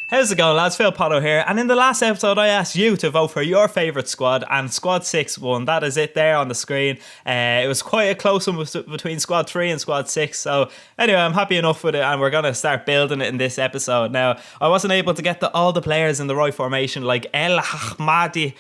How's it going, lads? Phil Potto here, and in the last episode I asked you to vote for your favourite squad, and Squad 6 won. That is it there on the screen. It was quite a close one between Squad 3 and Squad 6, so anyway, I'm happy enough with it, and we're going to start building it in this episode. Now, I wasn't able to get all the players in the right formation, like Ahmadi,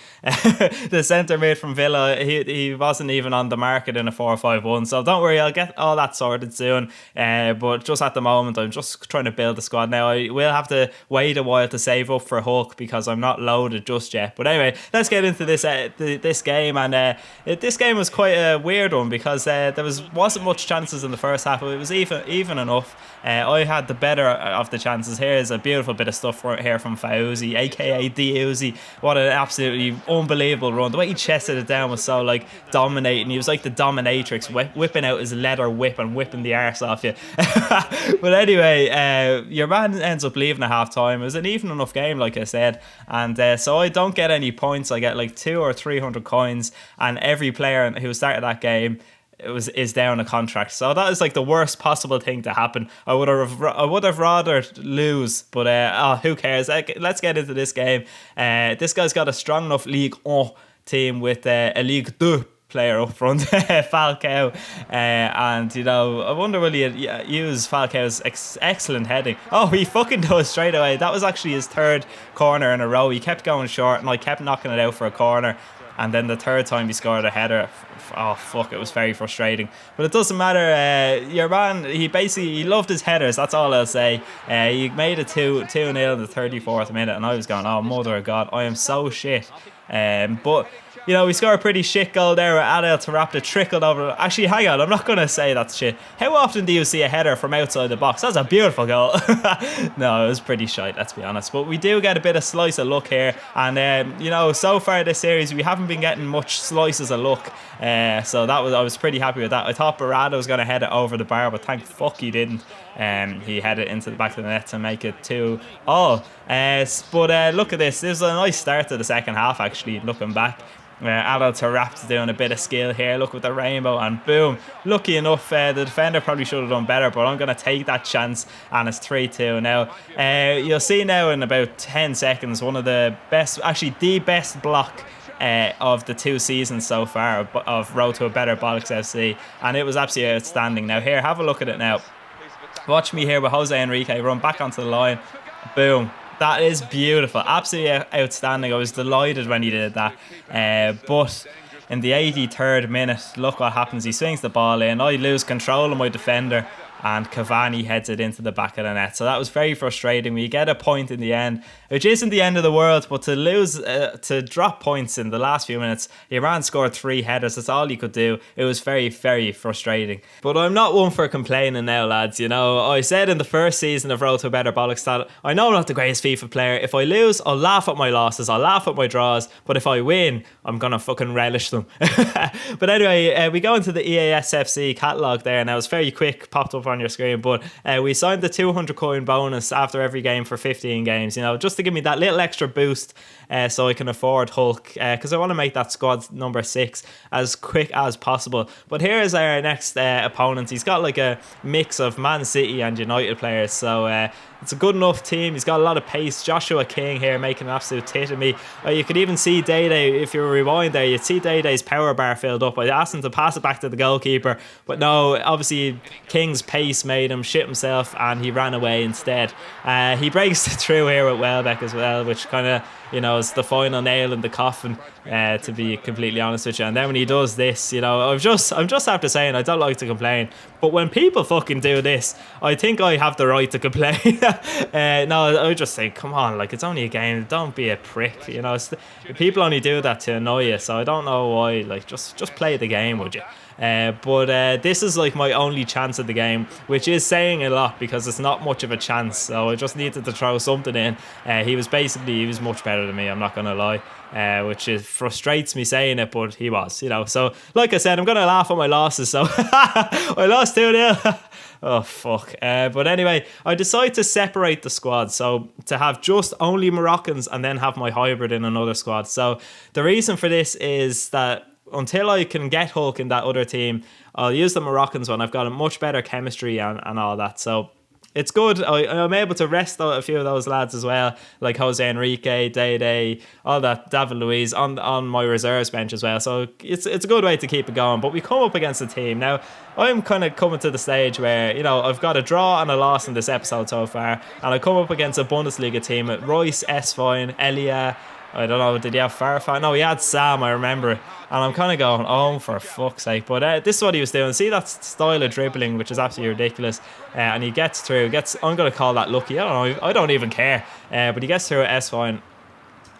the centre mid from Villa. He wasn't even on the market in a 4-5-1, so don't worry, I'll get all that sorted soon, but just at the moment, I'm just trying to build the squad. Now, I will have to wait a while to save up for Hulk because I'm not loaded just yet. But anyway, let's get into this game. And this game was quite a weird one because there wasn't much chances in the first half. It was even enough. I had the better of the chances. Here's a beautiful bit of stuff here from Fauzi, aka Uzi. What an absolutely unbelievable run. The way he chested it down was so like dominating. He was like the dominatrix, whipping out his leather whip and whipping the arse off you. But anyway, your man ends up leaving at half time. It was an even enough game, like I said, and so I don't get any points. I get like 200 or 300 coins, and every player who started that game is down a contract. So that is like the worst possible thing to happen. I would have rather lose, but who cares? Let's get into this game. This guy's got a strong enough League 1 team with a League 2 player up front, Falcao, and you know, I wonder will he use Falcao's excellent heading. Oh, he fucking does straight away. That was actually his third corner in a row. He kept going short and I kept knocking it out for a corner, and then the third time he scored a header. Oh fuck, it was very frustrating, but it doesn't matter. Your man, he loved his headers, that's all I'll say. He made it 2-0 in the 34th minute, and I was going, oh mother of God, I am so shit. But you know, we scored a pretty shit goal there with Adel Tarapta trickled over. Actually, hang on, I'm not going to say that's shit. How often do you see a header from outside the box? That's a beautiful goal. No, it was pretty shite, let's be honest. But we do get a bit of slice of luck here. And, you know, so far this series, we haven't been getting much slices of luck. So I was pretty happy with that. I thought Barada was going to head it over the bar, but thank fuck he didn't. He headed into the back of the net to make it 2-2. But look at this. This was a nice start to the second half, actually, looking back. Adel Tarap's doing a bit of skill here. Look with the rainbow, and boom. Lucky enough, the defender probably should have done better, but I'm going to take that chance, and it's 3-2 now. You'll see now in about 10 seconds one of the best, actually the best block of the 2 seasons so far of Road to a Better Bollocks FC, and it was absolutely outstanding. Now here, have a look at it now. Watch me here with Jose Enrique run back onto the line. Boom. That is beautiful. Absolutely outstanding. I was delighted when he did that. But in the 83rd minute, look what happens. He swings the ball in. I lose control of my defender, and Cavani heads it into the back of the net. So that was very frustrating. We get a point in the end, which isn't the end of the world, but to lose, to drop points in the last few minutes, Iran scored 3 headers. That's all he could do. It was very, very frustrating. But I'm not one for complaining now, lads. You know, I said in the first season of Road to a Better Bollocks that I know I'm not the greatest FIFA player. If I lose, I'll laugh at my losses. I'll laugh at my draws. But if I win, I'm going to fucking relish them. But anyway, we go into the EASFC catalogue there. Now, it's very quick, popped up on your screen, but we signed the 200 coin bonus after every game for 15 games, you know, just to give me that little extra boost so I can afford Hulk, because I want to make that squad number 6 as quick as possible. But here is our next opponent. He's got like a mix of Man City and United players, so it's a good enough team. He's got a lot of pace. Joshua King here making an absolute tit of me. You could even see Dede, if you rewind there, you'd see Dede's power bar filled up. I asked him to pass it back to the goalkeeper, but no, obviously King's pace made him shit himself and he ran away instead. He breaks through here with Welbeck as well, which kind of, you know, it's the final nail in the coffin, to be completely honest with you. And then when he does this, you know, I'm just after saying I don't like to complain, but when people fucking do this, I think I have the right to complain. No, I just think, come on, like, it's only a game, don't be a prick, you know. People only do that to annoy you, so I don't know why. Like, just play the game, would you? But this is like my only chance of the game, which is saying a lot because it's not much of a chance, so I just needed to throw something in. He was much better than me, I'm not gonna lie, which frustrates me saying it, but he was, you know. So like I said, I'm gonna laugh at my losses, so I lost 2-0. Oh fuck. But anyway, I decided to separate the squad, so to have just only Moroccans and then have my hybrid in another squad. So the reason for this is that until I can get Hulk in that other team, I'll use the Moroccans one. I've got a much better chemistry and all that. So it's good. I'm able to rest a few of those lads as well, like Jose Enrique, Dede, all that, David Luiz on my reserves bench as well. So it's a good way to keep it going. But we come up against a team now. I'm kind of coming to the stage where, you know, I've got a draw and a loss in this episode so far, and I come up against a Bundesliga team with Royce, Esfine, Elia. I don't know, did he have Farfan? No, he had Sam, I remember. And I'm kind of going, oh, for fuck's sake. But this is what he was doing. See that style of dribbling, which is absolutely ridiculous. And he gets through. I'm going to call that lucky. I don't know. I don't even care. But he gets through S-Fine.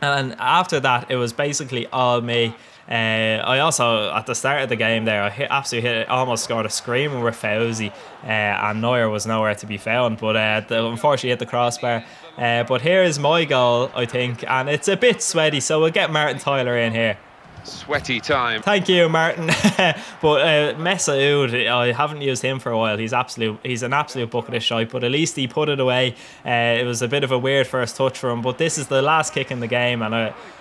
And after that, it was basically all me. I also, at the start of the game there, I almost scored a screamer with Fauzi, and Neuer was nowhere to be found, but unfortunately hit the crossbar. But here is my goal, I think, and it's a bit sweaty, so we'll get Martin Tyler in here. Sweaty time. Thank you, Martin. But Messaoud, I haven't used him for a while. He's an absolute bucket of shite, but at least he put it away. It was a bit of a weird first touch for him, but this is the last kick in the game, and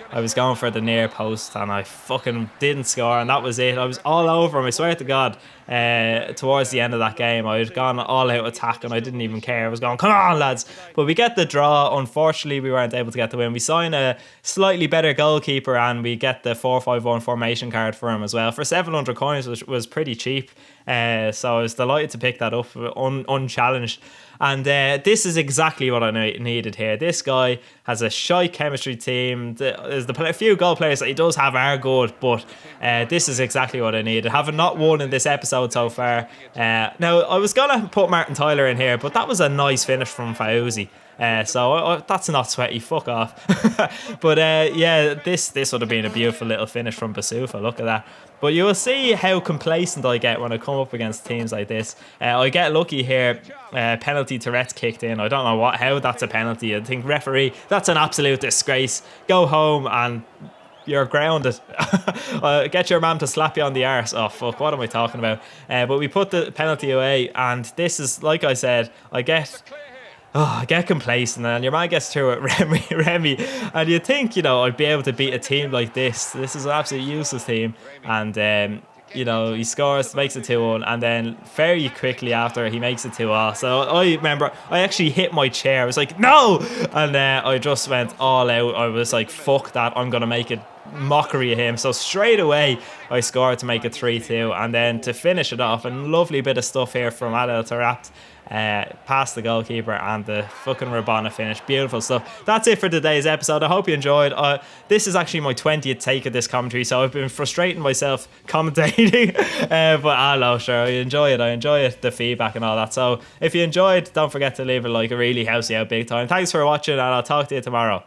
I was going for the near post and I fucking didn't score, and that was it. I was all over him, I swear to God. Towards the end of that game, I had gone all out attack and I didn't even care. I was going, come on lads. But we get the draw. Unfortunately, we weren't able to get the win. We sign a slightly better goalkeeper and we get the 4-5-1 formation card for him as well for 700 coins, which was pretty cheap. So I was delighted to pick that up unchallenged. And this is exactly what I needed here. This guy has a shy chemistry team. The few goal players that he does have are good, but this is exactly what I needed. Having not won in this episode so far. Now, I was going to put Martin Tyler in here, but that was a nice finish from Fauzi. So that's not sweaty, fuck off. But yeah, this would have been a beautiful little finish from Basufa, look at that. But you will see how complacent I get when I come up against teams like this. I get lucky here, penalty Tourette's kicked in. I don't know how that's a penalty. I think referee, that's an absolute disgrace. Go home and you're grounded. Get your man to slap you on the arse. Oh fuck, what am I talking about? But we put the penalty away, and this is, like I said, I get complacent, and your man gets through it, Remy, and you think, you know, I'd be able to beat a team like this. This is an absolutely useless team, and you know, he scores, makes it 2-1, and then very quickly after he makes it 2-2. So I remember I actually hit my chair. I was like, no, and I just went all out. I was like, fuck that, I'm gonna make it mockery of him. So straight away I scored to make it 3-2, and then to finish it off, a lovely bit of stuff here from Adel Taarabt, past the goalkeeper and the fucking Rabona finish. Beautiful stuff. That's it for today's episode. I hope you enjoyed. This is actually my 20th take of this commentary, so I've been frustrating myself commentating. But I know, sure, I enjoy it, the feedback and all that. So if you enjoyed, don't forget to leave a like. It really helps you out big time. Thanks for watching, and I'll talk to you tomorrow.